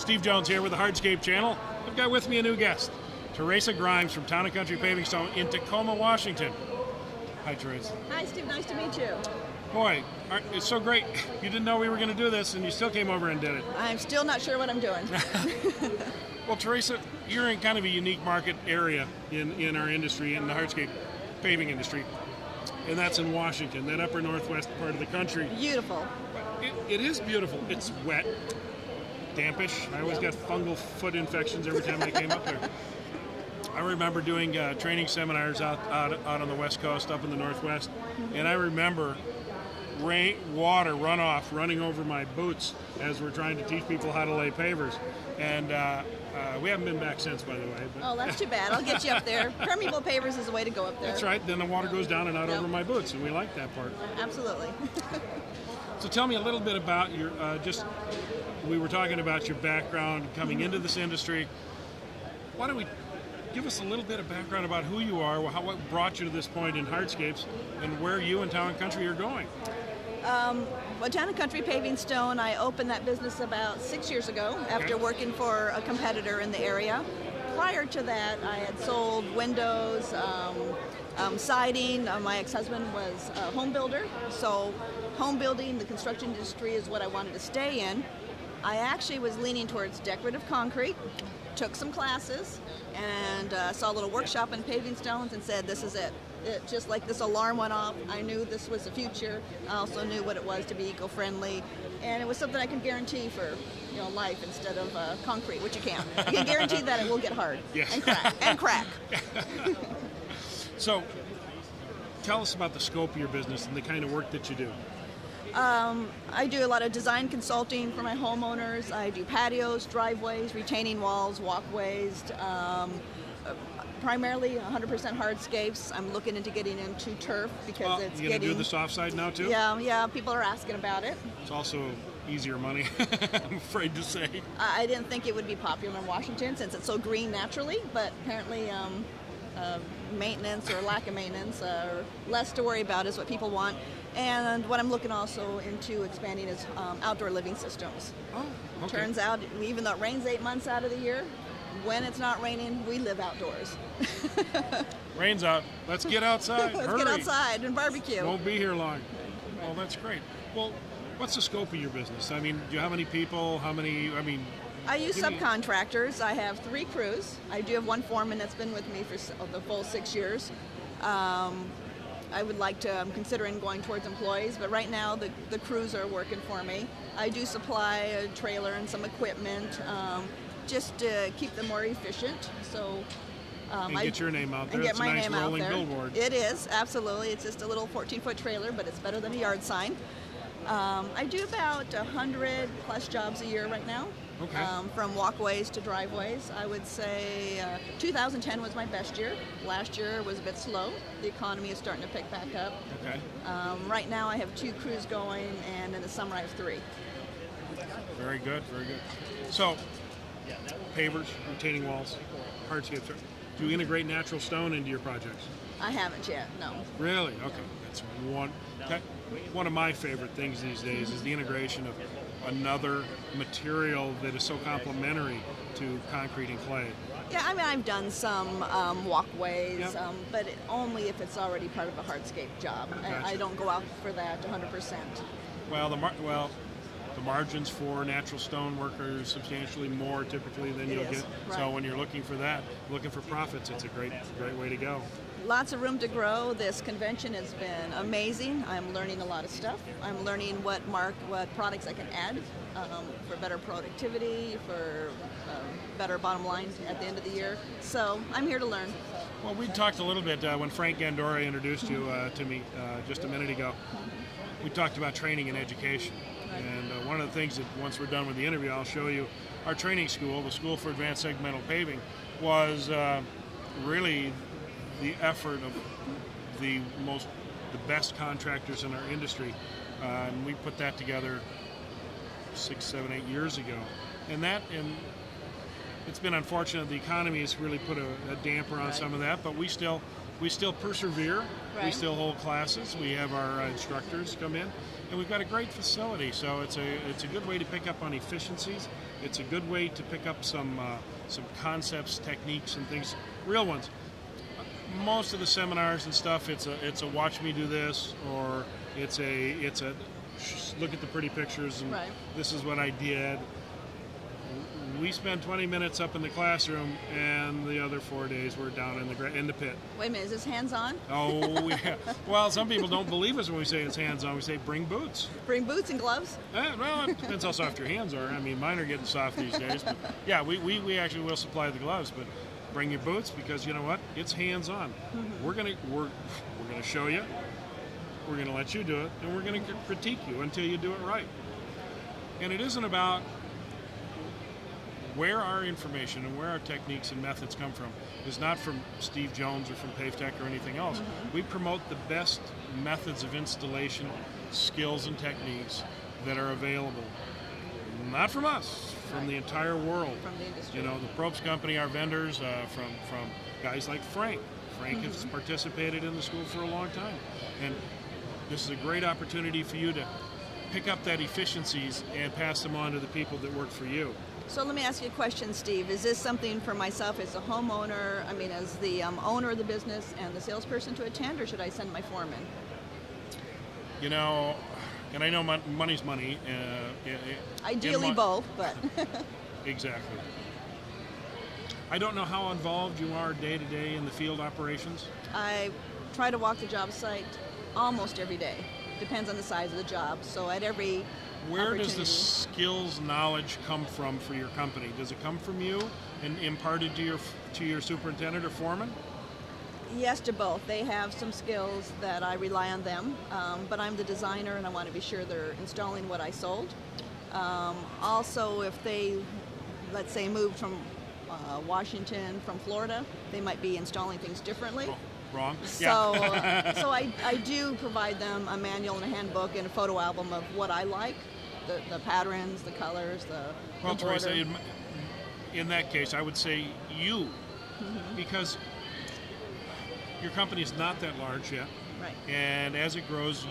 Steve Jones here with the Hardscape channel. I've got with me a new guest, Theresa Grimes from Town & Country Pavingstone in Tacoma, Washington. Hi, Theresa. Hi, Steve. Nice to meet you. Boy, it's so great. You didn't know we were going to do this, and you still came over and did it. I'm still not sure what I'm doing. Well, Theresa, you're in kind of a unique market area in our industry, in the hardscape paving industry, and that's in Washington, that upper northwest part of the country. Beautiful. It is beautiful. It's wet, dampish. I always got fungal foot infections every time I came up there. I remember doing training seminars out on the West Coast, up in the Northwest, and I remember water runoff running over my boots as we're trying to teach people how to lay pavers. And we haven't been back since, by the way. But oh, that's too bad. I'll get you up there. Permeable pavers is the way to go up there. That's right. Then the water goes down and out over my boots, and we like that part. Absolutely. So tell me a little bit about your, we were talking about your background coming into this industry. Why don't we give us a little bit of background about who you are, what brought you to this point in hardscapes, and where you and Town & Country are going? Well, Town & Country Pavingstone, I opened that business about 6 years ago after working for a competitor in the area. Prior to that, I had sold windows, siding. My ex-husband was a home builder, so home building, the construction industry is what I wanted to stay in. I actually was leaning towards decorative concrete, took some classes, and saw a little workshop in Pavingstones and said, this is it. Just like this alarm went off, I knew this was the future. I also knew what it was to be eco-friendly, and it was something I could guarantee for life instead of concrete, which you can't. You can guarantee that it will get hard and crack. So, tell us about the scope of your business and the kind of work that you do. I do a lot of design consulting for my homeowners. I do patios, driveways, retaining walls, walkways, primarily 100% hardscapes. I'm looking into getting into turf because it's getting... You're going to do the soft side now too? Yeah, people are asking about it. It's also easier money, I'm afraid to say. I didn't think it would be popular in Washington since it's so green naturally, but apparently maintenance or lack of maintenance or less to worry about is what people want. And what I'm looking also into expanding is outdoor living systems. Oh, okay. Turns out, even though it rains 8 months out of the year, when it's not raining, we live outdoors. Rain's out. Let's get outside. Let's Hurry. Get outside and barbecue. Won't be here long. Oh, that's great. Well, what's the scope of your business? I mean, do you have many people? How many? I use subcontractors. I have 3 crews. I do have one foreman that's been with me for the full 6 years. I would like to, I'm considering going towards employees, but right now the crews are working for me. I do supply a trailer and some equipment just to keep them more efficient. So and get your name out there. And get it's my a nice name out rolling there. Billboard. It is, absolutely. It's just a little 14-foot trailer, but it's better than a yard sign. I do about 100 plus jobs a year right now. Okay. From walkways to driveways. I would say 2010 was my best year. Last year was a bit slow. The economy is starting to pick back up. Okay. Right now I have 2 crews going, and in the summer I have 3. Very good, very good. So, pavers, retaining walls, hardscapes. Do you integrate natural stone into your projects? I haven't yet, no. Really? Okay. That's one of my favorite things these days is the integration of another material that is so complementary to concrete and clay. Yeah, I mean, I've done some walkways, but only if it's already part of a hardscape job. Gotcha. I don't go out for that 100%. Well, the margins for natural stone work are substantially more typically than you'll get. Right. So when you're looking for that, looking for profits, it's a great way to go. Lots of room to grow. This convention has been amazing. I'm learning a lot of stuff. I'm learning what products I can add for better productivity, for better bottom lines at the end of the year. So I'm here to learn. Well, we talked a little bit when Frank Gandora introduced you to me just a minute ago. We talked about training and education. Right. And one of the things that once we're done with the interview, I'll show you our training school, the School for Advanced Segmental Paving, was really the effort of the best contractors in our industry, and we put that together 6, 7, 8 years ago. And it's been unfortunate. The economy has really put a damper on some of that, but we still we still persevere. Right. We still hold classes. We have our instructors come in, and we've got a great facility. So it's a good way to pick up on efficiencies. It's a good way to pick up some concepts, techniques, and things, real ones. Most of the seminars and stuff, it's a watch me do this, or it's a look at the pretty pictures and right. This is what I did. We spend 20 minutes up in the classroom, and the other 4 days we're down in the pit. Wait a minute, is this hands-on? Oh, yeah. Well, some people don't believe us when we say it's hands-on. We say bring boots. Bring boots and gloves? Well, it depends how soft your hands are. I mean, mine are getting soft these days. But yeah, we actually will supply the gloves, but bring your boots because you know what? It's hands-on. Mm-hmm. We're gonna show you. We're gonna let you do it, and we're gonna critique you until you do it right. And it isn't about where our information and where our techniques and methods come from is not from Steve Jones or from Pavetech or anything else. Mm-hmm. We promote the best methods of installation, skills and techniques that are available. Not from us, from the entire world. From the industry. You know, the Probst Company, our vendors, from guys like Frank. Frank mm-hmm. has participated in the school for a long time. And this is a great opportunity for you to pick up that efficiencies and pass them on to the people that work for you. So let me ask you a question, Steve. Is this something for myself as a homeowner, I mean as the owner of the business and the salesperson to attend, or should I send my foreman? You know, and I know money's money. Ideally both, but... Exactly. I don't know how involved you are day to day in the field operations. I try to walk the job site almost every day. Depends on the size of the job. So at every Where does the skills knowledge come from for your company? Does it come from you and imparted to your superintendent or foreman? Yes, to both. They have some skills that I rely on them, but I'm the designer and I want to be sure they're installing what I sold. Also, if they, let's say, moved from Washington, from Florida, they might be installing things differently. Oh. Wrong. So, Yeah. So I do provide them a manual and a handbook and a photo album of what I like, the patterns, the colors, Well, the border. Theresa, in that case, I would say you, mm-hmm. because your company is not that large yet, right. and as it grows,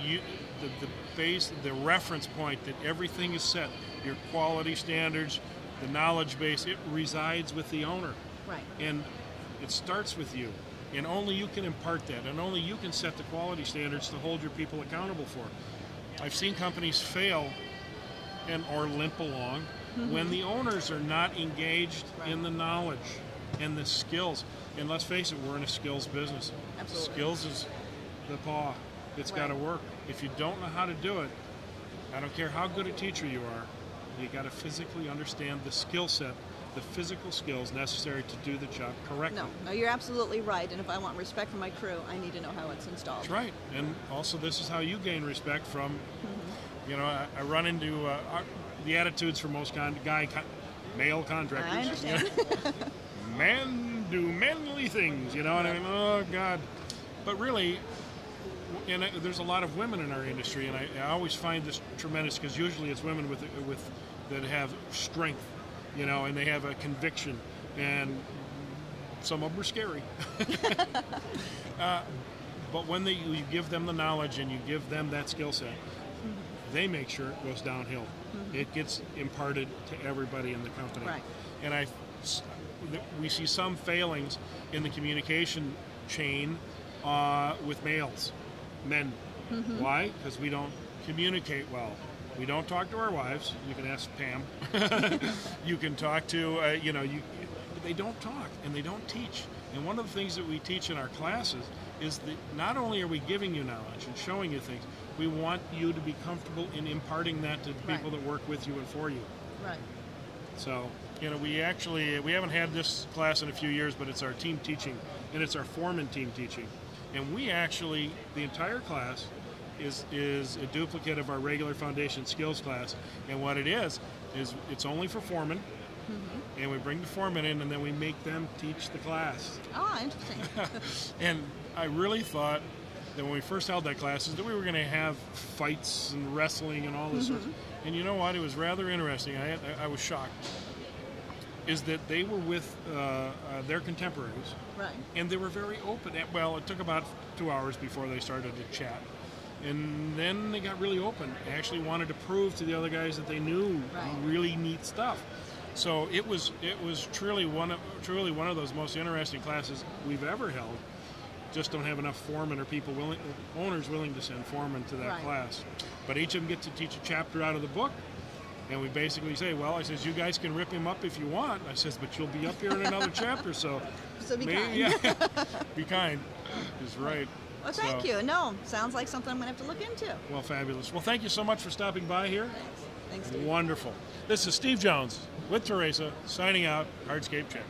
the base, the reference point that everything is set, your quality standards, the knowledge base, it resides with the owner, right. and it starts with you. And only you can impart that, and only you can set the quality standards to hold your people accountable for. I've seen companies fail or limp along mm-hmm. when the owners are not engaged right. in the knowledge and the skills. And let's face it, we're in a skills business. Absolutely. Skills is the paw. It's got to work. If you don't know how to do it, I don't care how good a teacher you are, you got to physically understand the skill set, the physical skills necessary to do the job correctly. No, you're absolutely right. And if I want respect from my crew, I need to know how it's installed. That's right. And also, this is how you gain respect from, mm-hmm. you know, I run into the attitudes for most male contractors. I understand. You know? Men do manly things, you know, and I mean, oh, God. But really, and there's a lot of women in our industry, and I always find this tremendous because usually it's women that have strength. You know, and they have a conviction, and some of them are scary. But when you give them the knowledge and you give them that skill set, mm-hmm. they make sure it goes downhill. Mm-hmm. It gets imparted to everybody in the company. Right. And we see some failings in the communication chain with men. Mm-hmm. Why? Because we don't communicate well. We don't talk to our wives. You can ask Pam. You can talk to, they don't talk and they don't teach. And one of the things that we teach in our classes is that not only are we giving you knowledge and showing you things, we want you to be comfortable in imparting that to the people that work with you and for you. Right. So, you know, we haven't had this class in a few years, but it's our team teaching, and it's our foreman team teaching. And we actually, the entire class, is a duplicate of our regular foundation skills class, and what it is it's only for foremen, mm-hmm. and we bring the foremen in and then we make them teach the class. Ah, interesting. And I really thought that when we first held that class is that we were going to have fights and wrestling and all this mm-hmm. sort of, and you know what, it was rather interesting. I was shocked. is that they were with their contemporaries, Right. and they were very open. Well, it took about 2 hours before they started to chat. And then they got really open. They actually wanted to prove to the other guys that they knew Right. really neat stuff. So it was truly one of those most interesting classes we've ever held. Just don't have enough foremen or owners willing to send foremen to that Right. class. But each of them get to teach a chapter out of the book. And we basically say, well, I says, you guys can rip him up if you want. I says, but you'll be up here in another chapter, so be kind. Yeah, be kind is right. Well, thank you. No, sounds like something I'm going to have to look into. Well, fabulous. Well, thank you so much for stopping by here. Thanks, Steve. Wonderful. This is Steve Jones with Theresa, signing out, Hardscape Check.